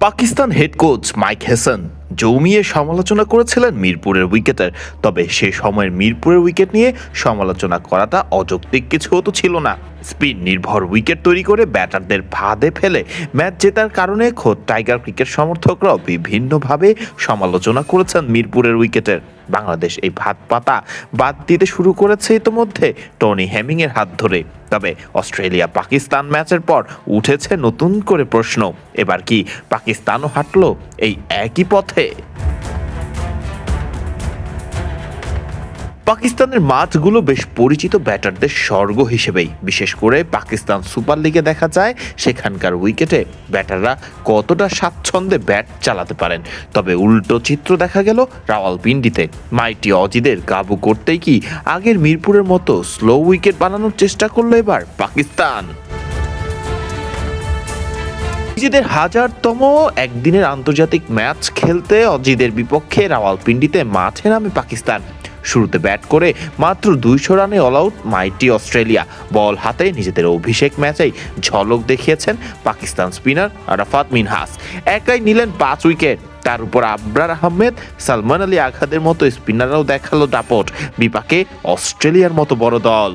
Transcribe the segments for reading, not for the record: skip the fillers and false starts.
Pakistan head coach mic Hesson জমিয়ে সমালোচনা করেছিলেন মিরপুরের উইকেটের। তবে সে সময়ের মিরপুরের উইকেট নিয়ে সমালোচনা করাটা অযৌক্তিক কিছু তো ছিল না। স্পিন নির্ভর উইকেট তৈরি করে ব্যাটারদের ফাঁদে ফেলে ম্যাচ জেতার কারণে খোদ টাইগার ক্রিকেট সমর্থকরাও বিভিন্নভাবে সমালোচনা করেছেন মিরপুরের উইকেটের। বাংলাদেশ এই ভাত পাতা বাদ দিতে শুরু করেছে ইতোমধ্যে টনি হেমিংয়ের হাত ধরে। তবে অস্ট্রেলিয়া পাকিস্তান ম্যাচের পর উঠেছে নতুন করে প্রশ্ন, এবার কি পাকিস্তানও হাঁটলো এই একই পথে? পাকিস্তানের মাঠগুলো বেশ পরিচিত ব্যাটারদের স্বর্গ হিসেবেই। বিশেষ করে পাকিস্তান সুপার লিগে দেখা যায় সেখানকার উইকেটে ব্যাটাররা কতটা স্বাচ্ছন্দ্যে ব্যাট চালাতে পারেন। তবে উল্টো চিত্র দেখা গেল রাওয়ালপিন্ডিতে। মাইটি অজিদের কাবু করতেই কি আগের মিরপুরের মতো স্লো উইকেট বানানোর চেষ্টা করলো এবার পাকিস্তান? নিজেদের 1000তম একদিনের আন্তর্জাতিক ম্যাচ খেলতে অজিদের বিপক্ষে রাওয়ালপিন্ডিতে মাঠে নামে পাকিস্তান। শুরুতে ব্যাট করে মাত্র 200 রানে অল আউট মাইটি অস্ট্রেলিয়া। বল হাতে নিজেদের অভিষেক ম্যাচেই ঝলক দেখিয়েছেন পাকিস্তান স্পিনার আরাফাত মিনহাস। একাই নিলেন 5 উইকেট। তার উপর আবরার আহমেদ, সালমান আলী আঘাদের মতো স্পিনাররাও দেখালো দাপট। বিপাকে অস্ট্রেলিয়ার মতো বড় দল।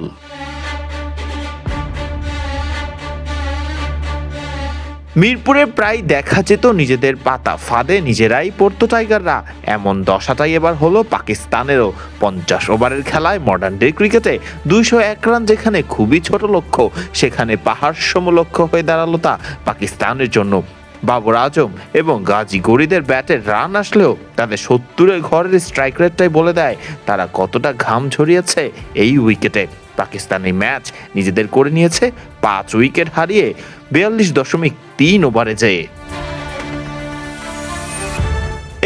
মিরপুরে প্রায় দেখা যেত নিজেদের পাতা ফাঁদে নিজেরাই পড়তো টাইগাররা। এমন দশাটাই এবার হলো পাকিস্তানেরও। 50 ওভারের খেলায় মডার্ন ডে ক্রিকেটে 201 রান যেখানে খুবই ছোট লক্ষ্য, সেখানে পাহাড় সম লক্ষ্য হয়ে দাঁড়ালো তা পাকিস্তানের জন্য। বাবর আজম এবং গাজী গরিদের ব্যাটের রান আসলেও তাদের 70-এর ঘরের স্ট্রাইক রেটটাই বলে দেয় তারা কতটা ঘাম ঝরিয়েছে এই উইকেটে। পাকিস্তান এই ম্যাচ নিজেদের করে নিয়েছে 5 উইকেট হারিয়ে 42.3 ওভারে যেয়ে।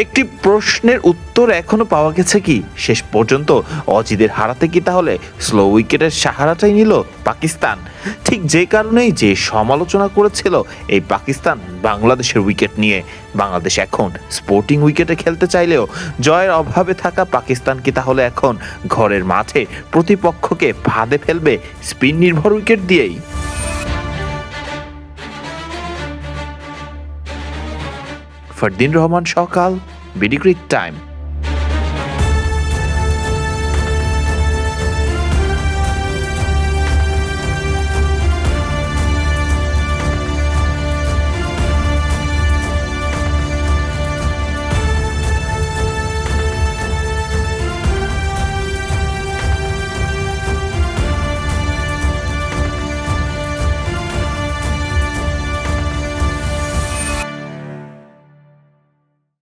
একটি প্রশ্নের উত্তর এখনো পাওয়া গেছে কি? শেষ পর্যন্ত অজিদের হারাতে কি তাহলে স্লো উইকেটের সাহারাটাই নিল পাকিস্তান? ঠিক যে কারণেই যে সমালোচনা করেছিল এই পাকিস্তান বাংলাদেশের উইকেট নিয়ে। বাংলাদেশ এখন স্পোর্টিং উইকেটে খেলতে চাইলেও জয়ের অভাবে থাকা পাকিস্তান কি তাহলে এখন ঘরের মাঠে প্রতিপক্ষকে ফাঁদে ফেলবে স্পিন নির্ভর উইকেট দিয়েই? ফারদিন রহমান সকাল, বিডি ক্রিক টাইম।